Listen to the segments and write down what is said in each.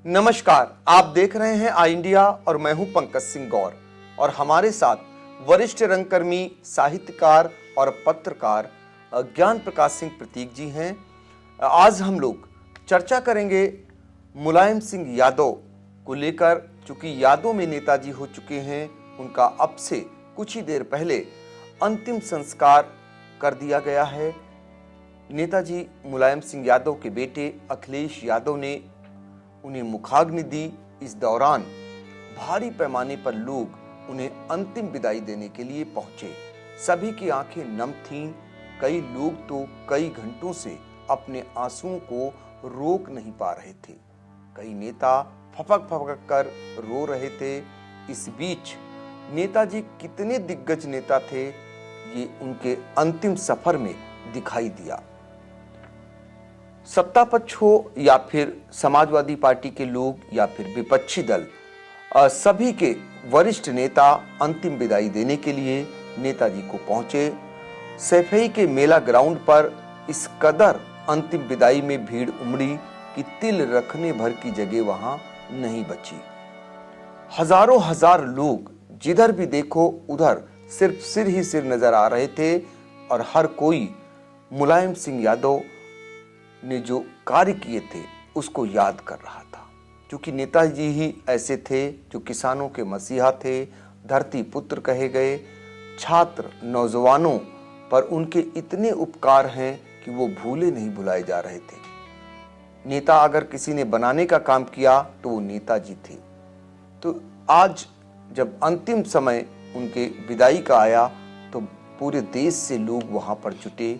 नमस्कार, आप देख रहे हैं आई इंडिया और मैं हूं पंकज सिंह गौर और हमारे साथ वरिष्ठ रंगकर्मी, साहित्यकार और पत्रकार ज्ञान प्रकाश सिंह प्रतीक जी हैं। आज हम लोग चर्चा करेंगे मुलायम सिंह यादव को लेकर, चूंकि यादव में नेताजी हो चुके हैं। उनका अब से कुछ ही देर पहले अंतिम संस्कार कर दिया गया है। नेताजी मुलायम सिंह यादव के बेटे अखिलेश यादव ने उन्हें मुखाग्नि दी। इस दौरान भारी पैमाने पर लोग उन्हें अंतिम विदाई देने के लिए पहुंचे। सभी की आंखें नम थीं। कई लोग तो कई घंटों से अपने आंसुओं को रोक नहीं पा रहे थे। कई नेता फपक फपक कर रो रहे थे। इस बीच नेताजी कितने दिग्गज नेता थे, ये उनके अंतिम सफर में दिखाई दिया। सत्ता पक्ष हो या फिर समाजवादी पार्टी के लोग या फिर विपक्षी दल, सभी के वरिष्ठ नेता अंतिम विदाई देने के लिए नेताजी को पहुंचे। सैफई के मेला ग्राउंड पर इस कदर अंतिम विदाई में भीड़ उमड़ी कि तिल रखने भर की जगह वहां नहीं बची। हजारों हजार लोग जिधर भी देखो उधर सिर्फ सिर ही सिर नजर आ रहे थे और हर कोई मुलायम सिंह यादव ने जो कार्य किए थे उसको याद कर रहा था। क्योंकि नेताजी ही ऐसे थे जो किसानों के मसीहा थे, धरती पुत्र कहे गए। छात्र नौजवानों पर उनके इतने उपकार हैं कि वो भूले नहीं भुलाए जा रहे थे। नेता अगर किसी ने बनाने का काम किया तो वो नेताजी थे। तो आज जब अंतिम समय उनके विदाई का आया तो पूरे देश से लोग वहां पर जुटे।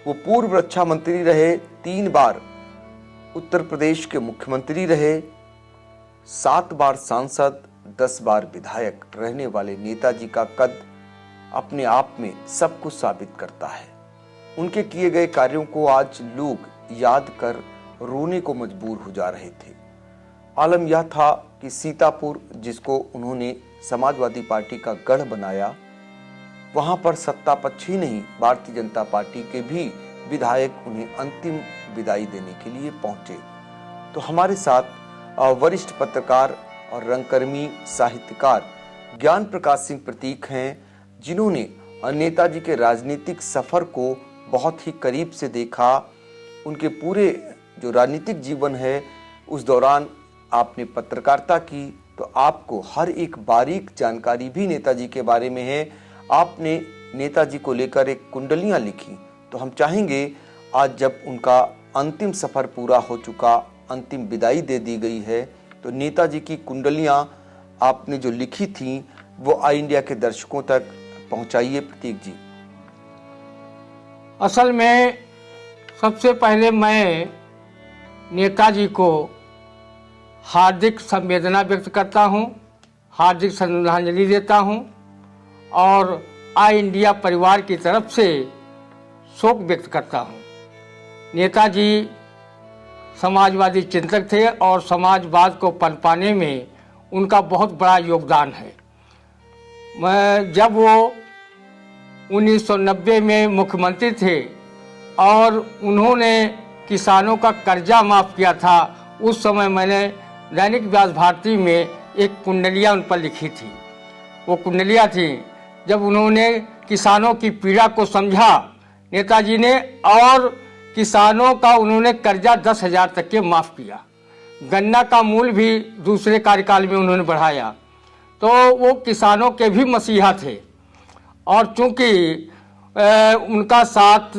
वो पूर्व रक्षा मंत्री रहे, 3 बार उत्तर प्रदेश के मुख्यमंत्री रहे, 7 बार सांसद, 10 बार विधायक रहने वाले नेताजी का कद अपने आप में सब कुछ साबित करता है। उनके किए गए कार्यों को आज लोग याद कर रोने को मजबूर हो जा रहे थे। आलम यह था कि सीतापुर, जिसको उन्होंने समाजवादी पार्टी का गढ़ बनाया, वहां पर सत्ता पक्ष ही नहीं, भारतीय जनता पार्टी के भी विधायक उन्हें अंतिम विदाई देने के लिए पहुंचे। तो हमारे साथ वरिष्ठ पत्रकार और रंगकर्मी, साहित्यकार ज्ञान प्रकाश सिंह प्रतीक हैं, जिन्होंने नेताजी के राजनीतिक सफर को बहुत ही करीब से देखा। उनके पूरे जो राजनीतिक जीवन है उस दौरान आपने पत्रकारिता की, तो आपको हर एक बारीक जानकारी भी नेताजी के बारे में है। आपने नेताजी को लेकर एक कुंडलियां लिखी। तो हम चाहेंगे आज जब उनका अंतिम सफर पूरा हो चुका, अंतिम विदाई दे दी गई है, तो नेताजी की कुंडलियां आपने जो लिखी थी वो आई इंडिया के दर्शकों तक पहुंचाइए प्रतीक जी। असल में सबसे पहले मैं नेताजी को हार्दिक संवेदना व्यक्त करता हूं, हार्दिक श्रद्धांजलि देता हूं और आई इंडिया परिवार की तरफ से शोक व्यक्त करता हूं। नेताजी समाजवादी चिंतक थे और समाजवाद को पनपाने में उनका बहुत बड़ा योगदान है। जब वो 1990 में मुख्यमंत्री थे और उन्होंने किसानों का कर्जा माफ़ किया था, उस समय मैंने दैनिक व्यास भारती में एक कुंडलियाँ उन पर लिखी थी। वो कुंडलियाँ थी जब उन्होंने किसानों की पीड़ा को समझा नेताजी ने, और किसानों का उन्होंने कर्जा 10,000 तक के माफ़ किया। गन्ना का मूल्य भी दूसरे कार्यकाल में उन्होंने बढ़ाया। तो वो किसानों के भी मसीहा थे। और चूंकि उनका साथ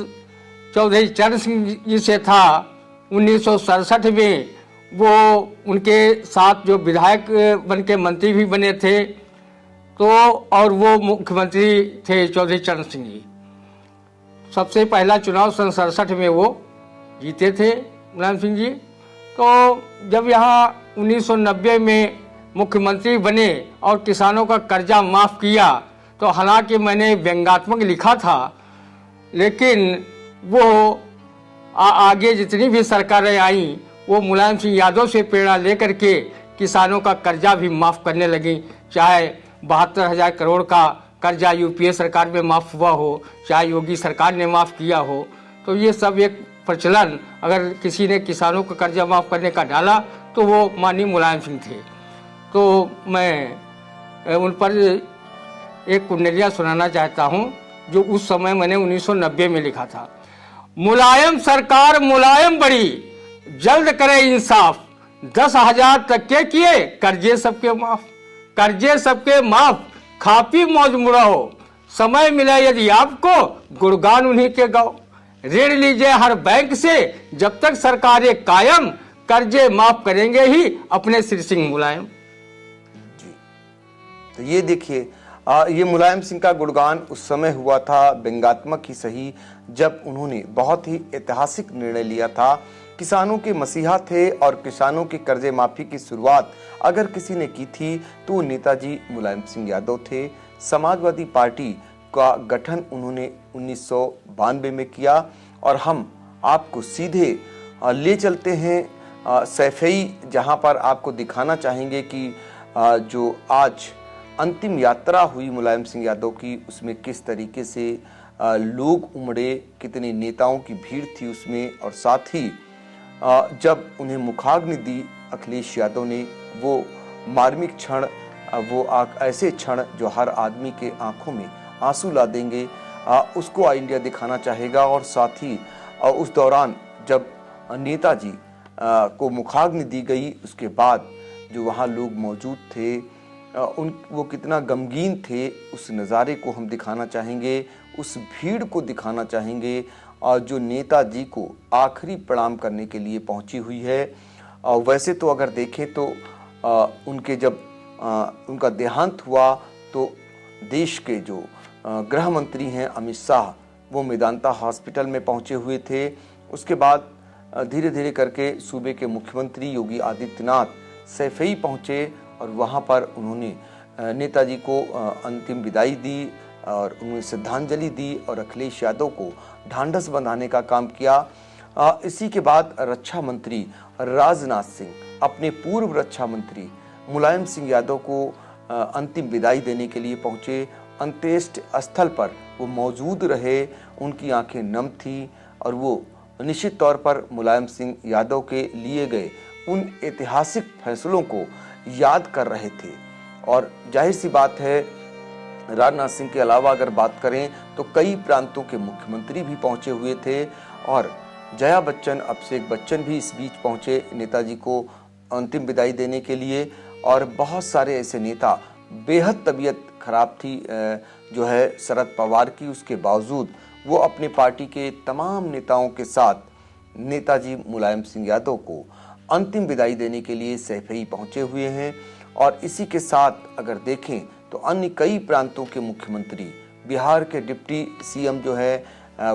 चौधरी चरण सिंह जी से था, 1967 में वो उनके साथ जो विधायक बन के मंत्री भी बने थे, तो और वो मुख्यमंत्री थे चौधरी चरण सिंह जी। सबसे पहला चुनाव सन 67 में वो जीते थे मुलायम सिंह जी। तो जब यहाँ 1990 में मुख्यमंत्री बने और किसानों का कर्जा माफ़ किया, तो हालांकि मैंने व्यंग्यात्मक लिखा था, लेकिन वो आगे जितनी भी सरकारें आईं वो मुलायम सिंह यादव से प्रेरणा लेकर के किसानों का कर्जा भी माफ़ करने लगी। चाहे 72,000 करोड़ का कर्जा यूपीए सरकार में माफ़ हुआ हो, चाहे योगी सरकार ने माफ़ किया हो, तो ये सब एक प्रचलन, अगर किसी ने किसानों का कर्जा माफ़ करने का डाला तो वो माननीय मुलायम सिंह थे। तो मैं उन पर एक कुंडलिया सुनाना चाहता हूँ जो उस समय मैंने 1990 में लिखा था। मुलायम सरकार मुलायम बड़ी, जल्द करे इंसाफ, 10,000 तक के किए कर्जे सबके माफ, कर्जे सबके माफ, खापी मौज मुड़ाओ, समय मिले यदि आपको गुणगान उन्हीं के गाओ, ऋण लीजिए हर बैंक से जब तक सरकारें कायम, कर्जे माफ करेंगे ही अपने श्री सिंह मुलायम। जी, तो ये देखिए ये मुलायम सिंह का गुणगान उस समय हुआ था, व्यंग्यात्मक ही सही, जब उन्होंने बहुत ही ऐतिहासिक निर्णय लिया था। किसानों के मसीहा थे और किसानों की कर्जे माफी की शुरुआत अगर किसी ने की थी तो नेताजी मुलायम सिंह यादव थे। समाजवादी पार्टी का गठन उन्होंने 1992 में किया और हम आपको सीधे ले चलते हैं सैफई, जहां पर आपको दिखाना चाहेंगे कि जो आज अंतिम यात्रा हुई मुलायम सिंह यादव की, उसमें किस तरीके से लोग उमड़े, कितने नेताओं की भीड़ थी उसमें, और साथ ही जब उन्हें मुखाग्नि दी अखिलेश यादव ने, वो मार्मिक क्षण, वो ऐसे क्षण जो हर आदमी के आंखों में आंसू ला देंगे, उसको आई इंडिया दिखाना चाहेगा। और साथ ही उस दौरान जब नेताजी को मुखाग्नि दी गई, उसके बाद जो वहाँ लोग मौजूद थे वो कितना गमगीन थे, उस नज़ारे को हम दिखाना चाहेंगे, उस भीड़ को दिखाना चाहेंगे और जो नेताजी को आखिरी प्रणाम करने के लिए पहुंची हुई है। वैसे तो अगर देखें तो उनके जब उनका देहांत हुआ तो देश के जो गृह मंत्री हैं अमित शाह, वो मेदांता हॉस्पिटल में पहुंचे हुए थे। उसके बाद धीरे धीरे करके सूबे के मुख्यमंत्री योगी आदित्यनाथ सैफई पहुंचे और वहां पर उन्होंने नेताजी को अंतिम विदाई दी और उन्हें श्रद्धांजलि दी और अखिलेश यादव को ढांढस बंधाने का काम किया। इसी के बाद रक्षा मंत्री राजनाथ सिंह अपने पूर्व रक्षा मंत्री मुलायम सिंह यादव को अंतिम विदाई देने के लिए पहुंचे। अंत्येष्टि स्थल पर वो मौजूद रहे, उनकी आंखें नम थी और वो निश्चित तौर पर मुलायम सिंह यादव के लिए गए उन ऐतिहासिक फैसलों को याद कर रहे थे। और जाहिर सी बात है, राजनाथ सिंह के अलावा अगर बात करें तो कई प्रांतों के मुख्यमंत्री भी पहुंचे हुए थे और जया बच्चन, अभिषेक बच्चन भी इस बीच पहुंचे नेताजी को अंतिम विदाई देने के लिए। और बहुत सारे ऐसे नेता, बेहद तबीयत खराब थी जो है शरद पवार की, उसके बावजूद वो अपनी पार्टी के तमाम नेताओं के साथ नेताजी मुलायम सिंह यादव को अंतिम विदाई देने के लिए सैफई पहुंचे हुए हैं। और इसी के साथ अगर देखें तो अन्य कई प्रांतों के मुख्यमंत्री, बिहार के डिप्टी सीएम जो है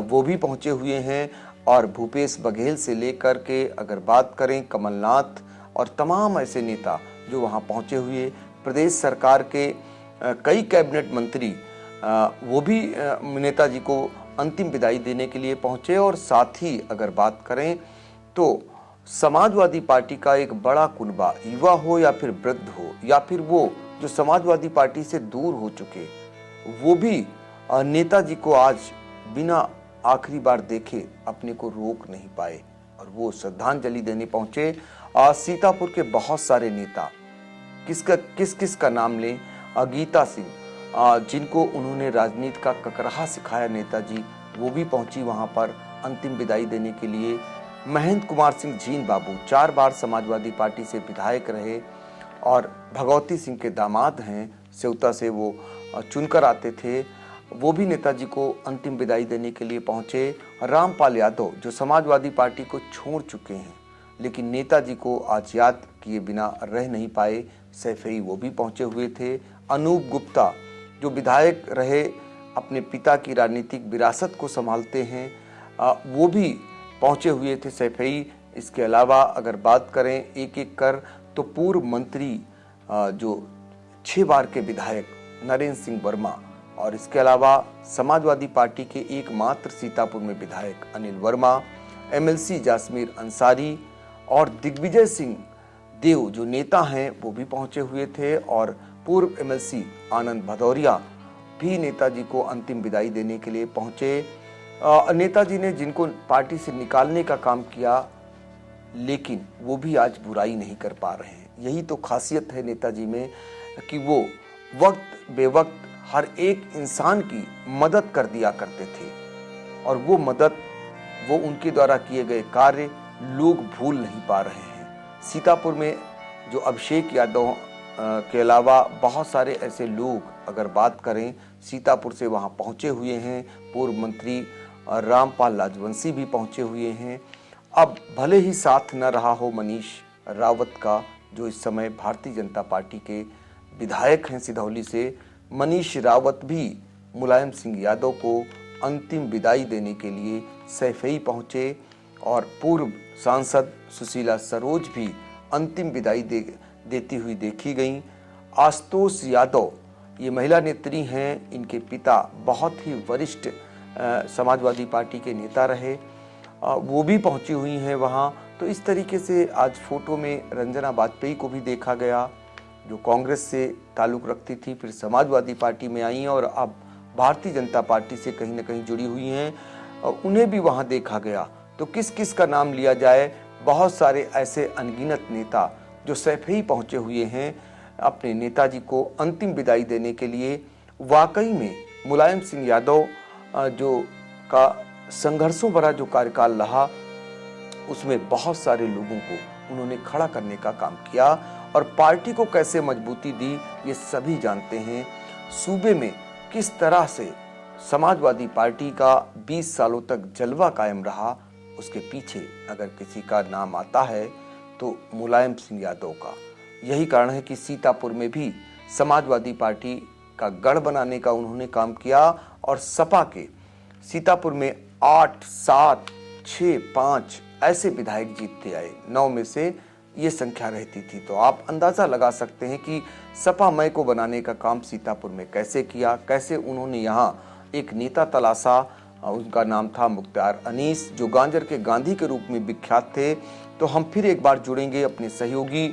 वो भी पहुंचे हुए हैं और भूपेश बघेल से लेकर के अगर बात करें कमलनाथ और तमाम ऐसे नेता जो वहां पहुंचे हुए, प्रदेश सरकार के कई कैबिनेट मंत्री वो भी नेताजी को अंतिम विदाई देने के लिए पहुंचे। और साथ ही अगर बात करें तो समाजवादी पार्टी का एक बड़ा कुनबा, युवा हो या फिर वृद्ध हो या फिर वो जो समाजवादी पार्टी से दूर हो चुके, वो भी नेताजी को आज बिना आखिरी बार देखे अपने को रोक नहीं पाए और वो श्रद्धांजलि देने पहुंचे। सीतापुर के बहुत सारे नेता, किस का नाम लें, गीता सिंह, जिनको उन्होंने राजनीति का ककराहा सिखाया नेताजी, वो भी पहुंची वहां पर अंतिम विदाई देने के लिए। महेंद्र कुमार सिंह जीन बाबू 4 बार समाजवादी पार्टी से विधायक रहे और भगवती सिंह के दामाद हैं, सेवता से वो चुनकर आते थे, वो भी नेताजी को अंतिम विदाई देने के लिए पहुंचे। रामपाल यादव जो समाजवादी पार्टी को छोड़ चुके हैं लेकिन नेताजी को आज याद किए बिना रह नहीं पाए, सैफई वो भी पहुंचे हुए थे। अनूप गुप्ता जो विधायक रहे, अपने पिता की राजनीतिक विरासत को संभालते हैं, वो भी पहुंचे हुए थे सैफई। इसके अलावा अगर बात करें एक एक कर तो पूर्व मंत्री जो 6 बार के विधायक नरेंद्र सिंह वर्मा और इसके अलावा समाजवादी पार्टी के एकमात्र सीतापुर में विधायक अनिल वर्मा, एमएलसी जासमीर अंसारी और दिग्विजय सिंह देव जो नेता हैं वो भी पहुंचे हुए थे और पूर्व एमएलसी आनंद भदौरिया भी नेताजी को अंतिम विदाई देने के लिए पहुंचे। नेताजी ने जिनको पार्टी से निकालने का काम किया लेकिन वो भी आज बुराई नहीं कर पा रहे हैं। यही तो खासियत है नेताजी में कि वो वक्त बेवक्त हर एक इंसान की मदद कर दिया करते थे, और वो मदद, वो उनके द्वारा किए गए कार्य लोग भूल नहीं पा रहे हैं। सीतापुर में जो अभिषेक यादव के अलावा बहुत सारे ऐसे लोग अगर बात करें, सीतापुर से वहाँ पहुँचे हुए हैं। पूर्व मंत्री रामपाल लाजवंशी भी पहुँचे हुए हैं। अब भले ही साथ न रहा हो मनीष रावत का, जो इस समय भारतीय जनता पार्टी के विधायक हैं सिधौली से, मनीष रावत भी मुलायम सिंह यादव को अंतिम विदाई देने के लिए सैफई पहुंचे, और पूर्व सांसद सुशीला सरोज भी अंतिम विदाई देती हुई देखी गईं। आशुतोष यादव ये महिला नेत्री हैं, इनके पिता बहुत ही वरिष्ठ समाजवादी पार्टी के नेता रहे, वो भी पहुंची हुई हैं वहाँ। तो इस तरीके से आज फोटो में रंजना वाजपेयी को भी देखा गया, जो कांग्रेस से ताल्लुक़ रखती थी, फिर समाजवादी पार्टी में आई और अब भारतीय जनता पार्टी से कहीं ना कहीं जुड़ी हुई हैं, उन्हें भी वहाँ देखा गया। तो किस किस का नाम लिया जाए, बहुत सारे ऐसे अनगिनत नेता जो सैफई पहुँचे हुए हैं अपने नेताजी को अंतिम विदाई देने के लिए। वाकई में मुलायम सिंह यादव जो का संघर्षों भरा जो कार्यकाल रहा, उसमें बहुत सारे लोगों को उन्होंने खड़ा करने का काम किया और पार्टी को कैसे मजबूती दी ये सभी जानते हैं। सूबे में किस तरह से समाजवादी पार्टी का 20 सालों तक जलवा कायम रहा, उसके पीछे अगर किसी का नाम आता है तो मुलायम सिंह यादव का। यही कारण है कि सीतापुर में भी समाजवादी पार्टी का गढ़ बनाने का उन्होंने काम किया, और सपा के सीतापुर में 8, 7, 6, 5 ऐसे विधायक जीतते आए, 9 में से ये संख्या रहती थी। तो आप अंदाजा लगा सकते हैं कि सपा मय को बनाने का काम सीतापुर में कैसे किया, कैसे उन्होंने यहाँ एक नेता तलाशा। उनका नाम था मुख्तार अनीस, जो गांजर के गांधी के रूप में विख्यात थे। तो हम फिर एक बार जुड़ेंगे अपने सहयोगी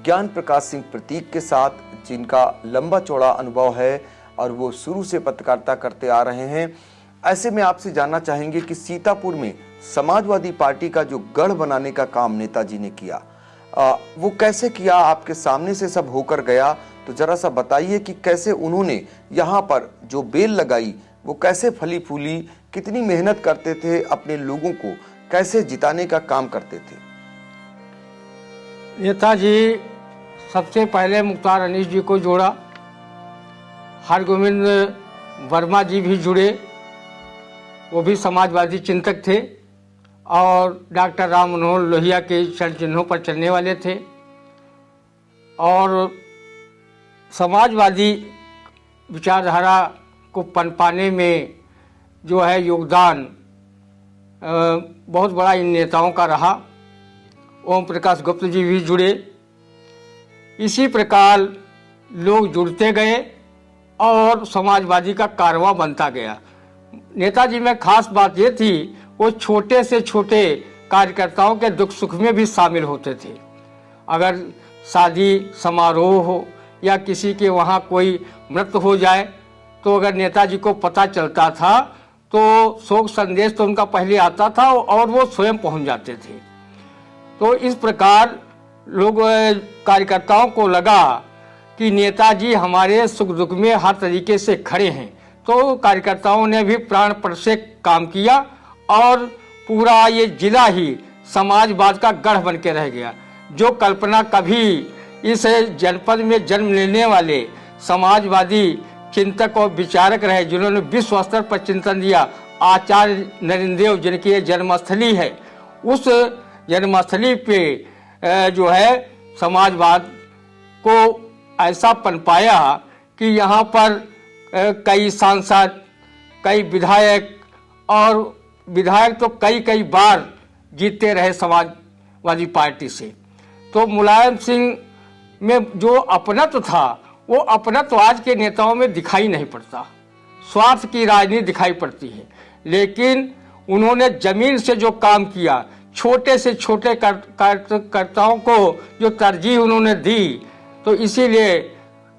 ज्ञान प्रकाश सिंह प्रतीक के साथ, जिनका लंबा चौड़ा अनुभव है और वो शुरू से पत्रकारिता करते आ रहे हैं। ऐसे में आपसे जानना चाहेंगे कि सीतापुर में समाजवादी पार्टी का जो गढ़ बनाने का काम नेताजी ने किया, वो कैसे किया, आपके सामने से सब होकर गया। तो जरा सा बताइए कि कैसे उन्होंने यहाँ पर जो बेल लगाई वो कैसे फली फूली, कितनी मेहनत करते थे, अपने लोगों को कैसे जिताने का काम करते थे। नेताजी सबसे पहले मुख्तार अनीस जी को जोड़ा, हरगोविंद वर्मा जी भी जुड़े, वो भी समाजवादी चिंतक थे और डॉक्टर राम मनोहर लोहिया के चरण चिन्हों पर चलने वाले थे। और समाजवादी विचारधारा को पनपाने में जो है योगदान बहुत बड़ा इन नेताओं का रहा। ओम प्रकाश गुप्त जी भी जुड़े। इसी प्रकार लोग जुड़ते गए और समाजवादी का कारवां बनता गया। नेताजी में खास बात ये थी, वो छोटे से छोटे कार्यकर्ताओं के दुख सुख में भी शामिल होते थे। अगर शादी समारोह हो या किसी के वहाँ कोई मृत्यु हो जाए, तो अगर नेताजी को पता चलता था तो शोक संदेश तो उनका पहले आता था और वो स्वयं पहुँच जाते थे। तो इस प्रकार लोग कार्यकर्ताओं को लगा कि नेताजी हमारे सुख दुख में हर तरीके से खड़े हैं। तो कार्यकर्ताओं ने भी प्राणपण से काम किया और पूरा ये जिला ही समाजवाद का गढ़ बन के रह गया। जो कल्पना कभी इस जनपद में जन्म लेने वाले समाजवादी चिंतक और विचारक रहे, जिन्होंने विश्व स्तर पर चिंतन दिया, आचार्य नरेंद्र देव जिनकी ये जन्मस्थली है, उस जन्मस्थली पे जो है समाजवाद को ऐसा पनपाया कि यहाँ पर कई सांसद, कई विधायक, और विधायक तो कई बार जीतते रहे समाजवादी पार्टी से। तो मुलायम सिंह में जो अपनत्व था, वो अपनत्व आज के नेताओं में दिखाई नहीं पड़ता। स्वार्थ की राजनीति दिखाई पड़ती है, लेकिन उन्होंने जमीन से जो काम किया, छोटे से छोटे कार्यकर्ताओं को जो तरजीह उन्होंने दी, तो इसीलिए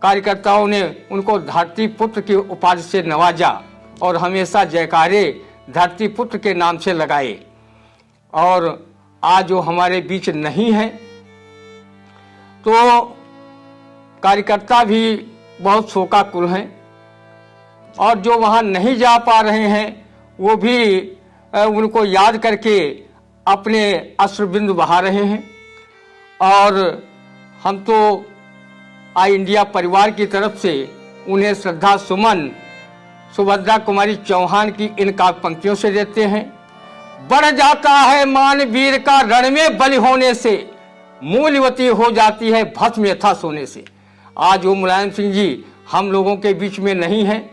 कार्यकर्ताओं ने उनको धरती पुत्र की उपाधि से नवाजा और हमेशा जयकारे धरती पुत्र के नाम से लगाए। और आज वो हमारे बीच नहीं है। तो कार्यकर्ता भी बहुत शोकाकुल हैं और जो वहाँ नहीं जा पा रहे हैं वो भी उनको याद करके अपने अश्रुबिंदु बहा रहे हैं। और हम तो आई इंडिया परिवार की तरफ से उन्हें श्रद्धा सुमन सुभद्रा कुमारी चौहान की इन काव्य पंक्तियों से देते हैं। बढ़ जाता है मान वीर का रण में बलि होने से, मूल्यवती हो जाती है भस्म यथा सोने से। आज वो मुलायम सिंह जी हम लोगों के बीच में नहीं है,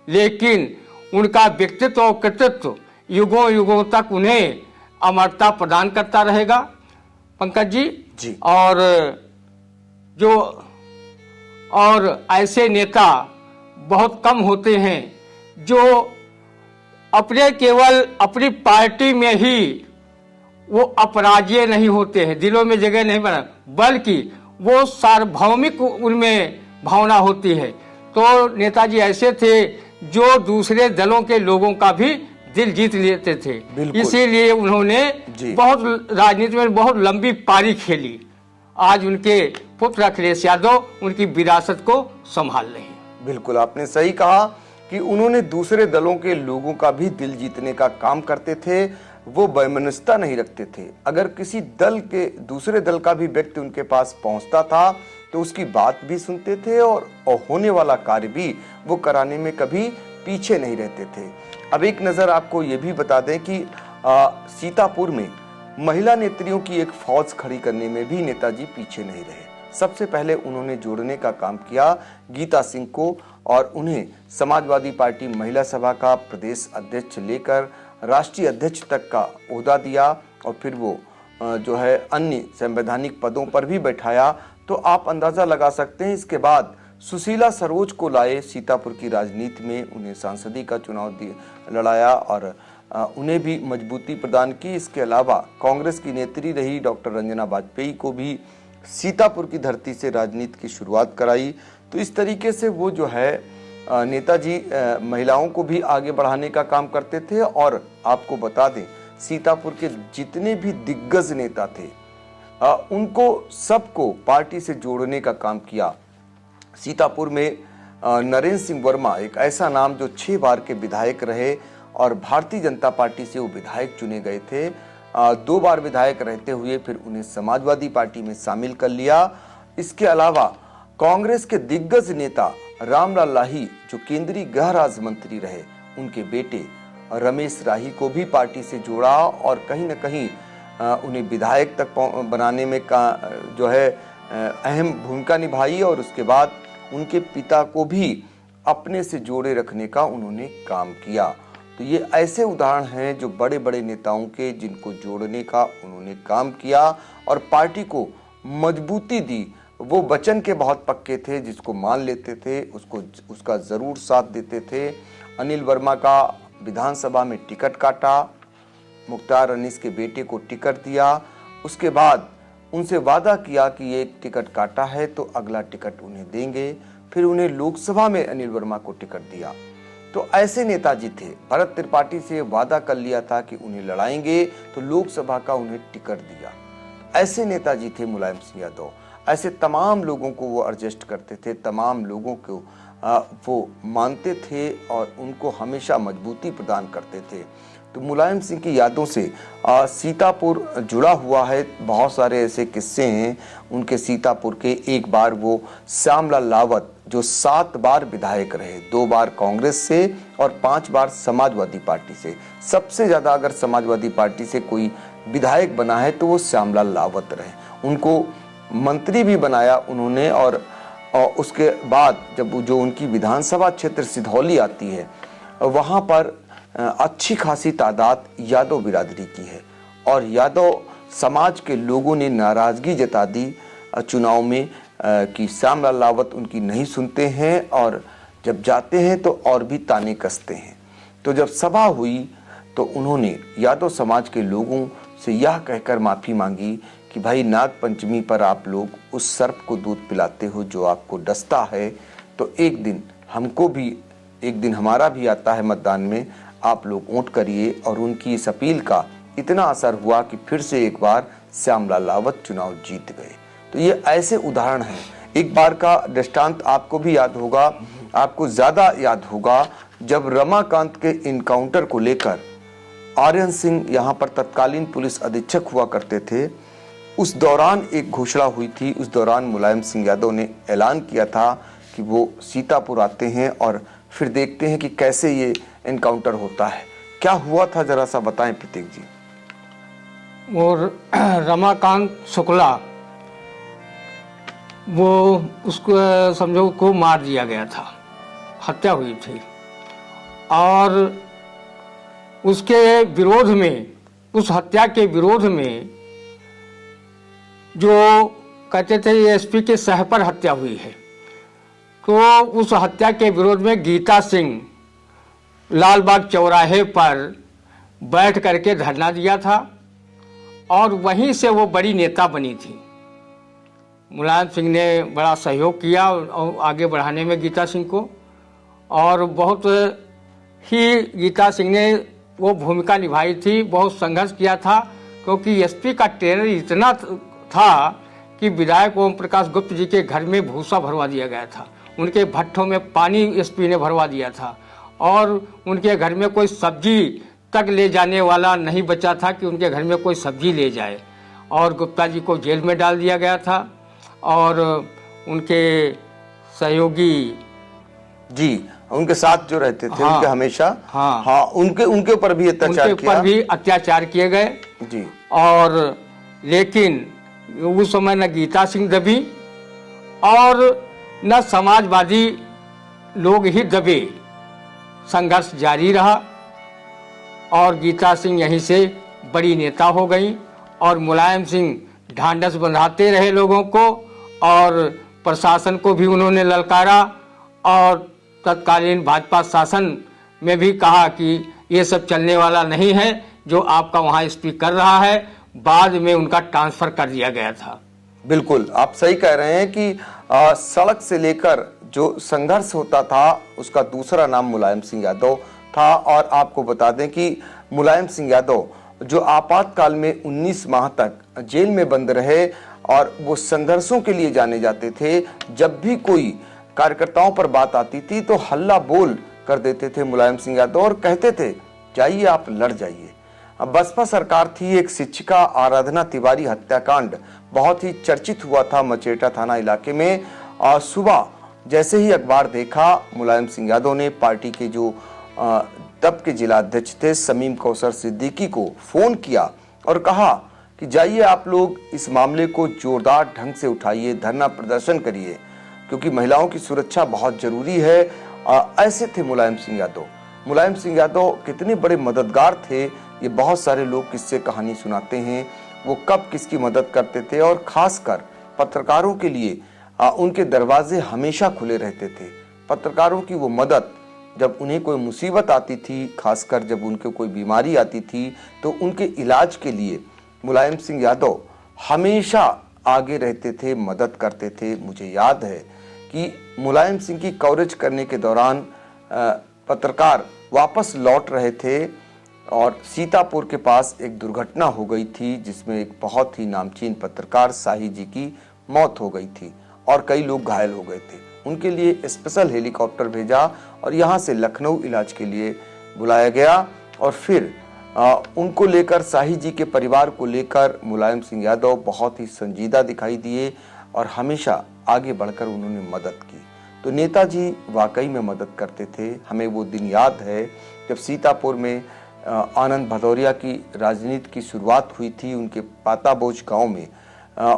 लेकिन उनका व्यक्तित्व और कृतित्व युगों युगों तक उन्हें अमरता प्रदान करता रहेगा। पंकज जी। और ऐसे नेता बहुत कम होते हैं जो अपने केवल अपनी पार्टी में ही वो अपराजय नहीं होते हैं, दिलों में जगह नहीं बना, बल्कि वो सार्वभौमिक उनमें भावना होती है। तो नेताजी ऐसे थे जो दूसरे दलों के लोगों का भी दिल जीत लेते थे। इसीलिए उन्होंने बहुत राजनीति में बहुत लंबी पारी खेली। आज उनके पुत्र अखिलेश यादव उनकी विरासत को संभाल रहे हैं। बिल्कुल, आपने सही कहा कि उन्होंने दूसरे दलों के लोगों का भी दिल जीतने का काम करते थे। वो वैमनस्यता नहीं रखते थे। अगर किसी दल के दूसरे दल का भी व्यक्ति उनके पास पहुंचता था तो उसकी बात भी सुनते थे और होने वाला कार्य भी वो कराने में कभी पीछे नहीं रहते थे। अब एक नज़र आपको ये भी बता दें कि सीतापुर में महिला नेत्रियों की एक फौज खड़ी करने में भी नेताजी पीछे नहीं रहे। सबसे पहले उन्होंने जोड़ने का काम किया गीता सिंह को और उन्हें समाजवादी पार्टी महिला सभा का प्रदेश अध्यक्ष लेकर राष्ट्रीय अध्यक्ष तक का ओहदा दिया और फिर वो जो है अन्य संवैधानिक पदों पर भी बैठाया। तो आप अंदाजा लगा सकते हैं इसके बाद सुशीला सरोज को लाए सीतापुर की राजनीति में, उन्हें सांसदी का चुनाव लड़ाया और उन्हें भी मजबूती प्रदान की। इसके अलावा कांग्रेस की नेत्री रही डॉक्टर रंजना वाजपेयी को भी सीतापुर की धरती से राजनीति की शुरुआत कराई। तो इस तरीके से वो जो है नेताजी महिलाओं को भी आगे बढ़ाने का काम करते थे। और आपको बता दें सीतापुर के जितने भी दिग्गज नेता थे उनको सबको पार्टी से जोड़ने का काम किया। सीतापुर में नरेंद्र सिंह वर्मा एक ऐसा नाम जो 6 बार के विधायक रहे और भारतीय जनता पार्टी से वो विधायक चुने गए थे। 2 बार विधायक रहते हुए फिर उन्हें समाजवादी पार्टी में शामिल कर लिया। इसके अलावा कांग्रेस के दिग्गज नेता रामलाल लाही जो केंद्रीय गृह राज्य मंत्री रहे, उनके बेटे रमेश राही को भी पार्टी से जोड़ा और कहीं न कहीं उन्हें विधायक तक बनाने में जो है अहम भूमिका निभाई। और उसके बाद उनके पिता को भी अपने से जोड़े रखने का उन्होंने काम किया। तो ये ऐसे उदाहरण हैं जो बड़े बड़े नेताओं के जिनको जोड़ने का उन्होंने काम किया और पार्टी को मजबूती दी। वो वचन के बहुत पक्के थे, जिसको मान लेते थे उसका जरूर साथ देते थे। अनिल वर्मा का विधानसभा में टिकट काटा, मुख्तार अनीस के बेटे को टिकट दिया, उसके बाद उनसे वादा किया कि ये टिकट काटा है तो अगला टिकट उन्हें देंगे। फिर उन्हें लोकसभा में अनिल वर्मा को टिकट दिया। तो ऐसे नेताजी थे। भरत त्रिपाठी से वादा कर लिया था कि उन्हें लड़ाएंगे तो लोकसभा का उन्हें टिकट दिया। ऐसे नेताजी थे मुलायम सिंह यादव। ऐसे तमाम लोगों को वो एडजस्ट करते थे, तमाम लोगों को वो मानते थे और उनको हमेशा मजबूती प्रदान करते थे। तो मुलायम सिंह की यादों से सीतापुर जुड़ा हुआ है। बहुत सारे ऐसे किस्से हैं उनके सीतापुर के। एक बार वो श्यामलाल लावत जो 7 बार विधायक रहे, 2 बार कांग्रेस से और 5 बार समाजवादी पार्टी से। सबसे ज्यादा अगर समाजवादी पार्टी से कोई विधायक बना है तो वो श्यामलाल लावत रहे। उनको मंत्री भी बनाया उन्होंने। और उसके बाद जब जो उनकी विधानसभा क्षेत्र सिधौली आती है, वहां पर अच्छी खासी तादाद यादव बिरादरी की है और यादव समाज के लोगों ने नाराजगी जता दी चुनाव में कि श्यामलाल लावत उनकी नहीं सुनते हैं और जब जाते हैं तो और भी ताने कसते हैं। तो जब सभा हुई तो उन्होंने यादव समाज के लोगों से यह कहकर माफी मांगी कि भाई नाग पंचमी पर आप लोग उस सर्प को दूध पिलाते हो जो आपको डसता है, तो एक दिन हमारा भी आता है मतदान में, आप लोग वोट करिए। और उनकी इस अपील का इतना असर हुआ कि फिर से एक बार श्यामलाल रावत चुनाव जीत गए। तो ये ऐसे उदाहरण हैं। एक बार का दृष्टांत आपको भी याद होगा, आपको ज्यादा याद होगा, जब रमाकांत के इनकाउंटर को लेकर आर्यन सिंह यहाँ पर तत्कालीन पुलिस अधीक्षक हुआ करते थे। उस दौरान एक घोषणा हुई थी, उस दौरान मुलायम सिंह यादव ने ऐलान किया था कि वो सीतापुर आते हैं और फिर देखते हैं कि कैसे ये एनकाउंटर होता है। क्या हुआ था, जरा सा बताएं प्रतीक जी। और रमाकांत शुक्ला, वो उसको समझो को मार दिया गया था, हत्या हुई थी। और उसके विरोध में, उस हत्या के विरोध में जो कहते थे एसपी के सह पर हत्या हुई है, तो उस हत्या के विरोध में गीता सिंह लालबाग चौराहे पर बैठ करके धरना दिया था और वहीं से वो बड़ी नेता बनी थी। मुलायम सिंह ने बड़ा सहयोग किया और आगे बढ़ाने में गीता सिंह को, और बहुत ही गीता सिंह ने वो भूमिका निभाई थी, बहुत संघर्ष किया था, क्योंकि एसपी का टेरर इतना था कि विधायक ओम प्रकाश गुप्त जी के घर में भूसा भरवा दिया गया था, उनके भट्ठों में पानी एसपी ने भरवा दिया था, और उनके घर में कोई सब्जी तक ले जाने वाला नहीं बचा था कि उनके घर में कोई सब्जी ले जाए। और गुप्ता जी को जेल में डाल दिया गया था, और उनके सहयोगी जी, उनके साथ जो रहते थे, हाँ, उनके हमेशा हाँ, उनके ऊपर भी अत्याचार किए गए जी। और लेकिन उस समय न गीता सिंह दबी और न समाजवादी लोग ही दबे, संघर्ष जारी रहा और गीता सिंह यहीं से बड़ी नेता हो गई। और मुलायम सिंह ढांढस बंधाते रहे लोगों को, और प्रशासन को भी उन्होंने ललकारा, और तत्कालीन भाजपा शासन में भी कहा कि ये सब चलने वाला नहीं है जो आपका वहाँ एसपी कर रहा है। बाद में उनका ट्रांसफर कर दिया गया था। बिल्कुल, आप सही कह रहे हैं कि सड़क से लेकर जो संघर्ष होता था उसका दूसरा नाम मुलायम सिंह यादव था। और आपको बता दें कि मुलायम सिंह यादव जो आपातकाल में 19 माह तक जेल में बंद रहे, और वो संघर्षों के लिए जाने जाते थे। जब भी कोई कार्यकर्ताओं पर बात आती थी तो हल्ला बोल कर देते थे मुलायम सिंह यादव और कहते थे जाइए आप लड़ जाइए। बसपा सरकार थी, एक शिक्षिका आराधना तिवारी हत्याकांड बहुत ही चर्चित हुआ था मचेटा थाना इलाके में। सुबह जैसे ही अखबार देखा, मुलायम सिंह यादव ने पार्टी के जो तब के जिला अध्यक्ष थे समीम कौसर सिद्दीकी को फोन किया और कहा कि जाइए आप लोग इस मामले को जोरदार ढंग से उठाइए, धरना प्रदर्शन करिए, क्योंकि महिलाओं की सुरक्षा बहुत जरूरी है। ऐसे थे मुलायम सिंह यादव। मुलायम सिंह यादव कितने बड़े मददगार थे, ये बहुत सारे लोग किस्से कहानी सुनाते हैं, वो कब किसकी मदद करते थे। और खासकर पत्रकारों के लिए उनके दरवाजे हमेशा खुले रहते थे। पत्रकारों की वो मदद, जब उन्हें कोई मुसीबत आती थी, खासकर जब उनके कोई बीमारी आती थी, तो उनके इलाज के लिए मुलायम सिंह यादव हमेशा आगे रहते थे, मदद करते थे। मुझे याद है कि मुलायम सिंह की कवरेज करने के दौरान पत्रकार वापस लौट रहे थे और सीतापुर के पास एक दुर्घटना हो गई थी जिसमें एक बहुत ही नामचीन पत्रकार शाही जी की मौत हो गई थी और कई लोग घायल हो गए थे। उनके लिए स्पेशल हेलीकॉप्टर भेजा और यहाँ से लखनऊ इलाज के लिए बुलाया गया, और फिर उनको लेकर, शाही जी के परिवार को लेकर मुलायम सिंह यादव बहुत ही संजीदा दिखाई दिए और हमेशा आगे बढ़कर उन्होंने मदद की। तो नेताजी वाकई में मदद करते थे। हमें वो दिन याद है जब सीतापुर में आनंद भदौरिया की राजनीति की शुरुआत हुई थी। उनके पाताबोझ गांव में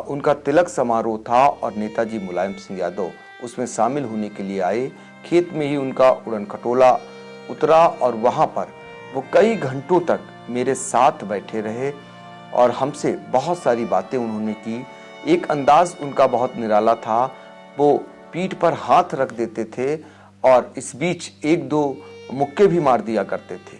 उनका तिलक समारोह था और नेताजी मुलायम सिंह यादव उसमें शामिल होने के लिए आए। खेत में ही उनका उड़न खटोला उतरा और वहां पर वो कई घंटों तक मेरे साथ बैठे रहे और हमसे बहुत सारी बातें उन्होंने की। एक अंदाज उनका बहुत निराला था, वो पीठ पर हाथ रख देते थे और इस बीच एक दो मुक्के भी मार दिया करते थे।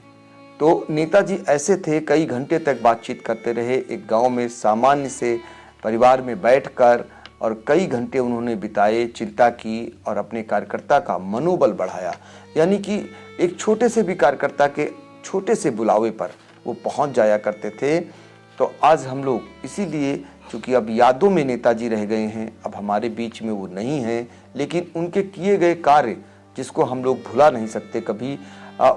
तो नेताजी ऐसे थे, कई घंटे तक बातचीत करते रहे एक गांव में सामान्य से परिवार में बैठकर, और कई घंटे उन्होंने बिताए, चिंता की और अपने कार्यकर्ता का मनोबल बढ़ाया। यानी कि एक छोटे से भी कार्यकर्ता के छोटे से बुलावे पर वो पहुंच जाया करते थे। तो आज हम लोग इसीलिए, चूँकि अब यादों में नेताजी रह गए हैं, अब हमारे बीच में वो नहीं हैं, लेकिन उनके किए गए कार्य जिसको हम लोग भुला नहीं सकते कभी,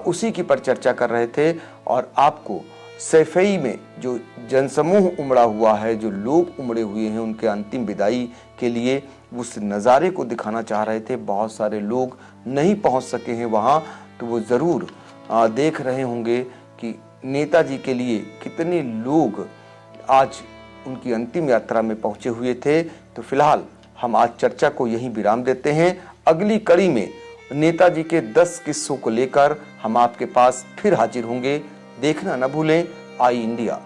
उसी की पर चर्चा कर रहे थे। और आपको सैफई में जो जनसमूह उमड़ा हुआ है, जो लोग उमड़े हुए हैं उनके अंतिम विदाई के लिए, उस नज़ारे को दिखाना चाह रहे थे। बहुत सारे लोग नहीं पहुंच सके हैं वहां, तो वो ज़रूर देख रहे होंगे कि नेताजी के लिए कितने लोग आज उनकी अंतिम यात्रा में पहुंचे हुए थे। तो फिलहाल हम आज चर्चा को यहीं विराम देते हैं। अगली कड़ी में नेताजी के 10 किस्सों को लेकर हम आपके पास फिर हाजिर होंगे। देखना न भूलें आई इंडिया।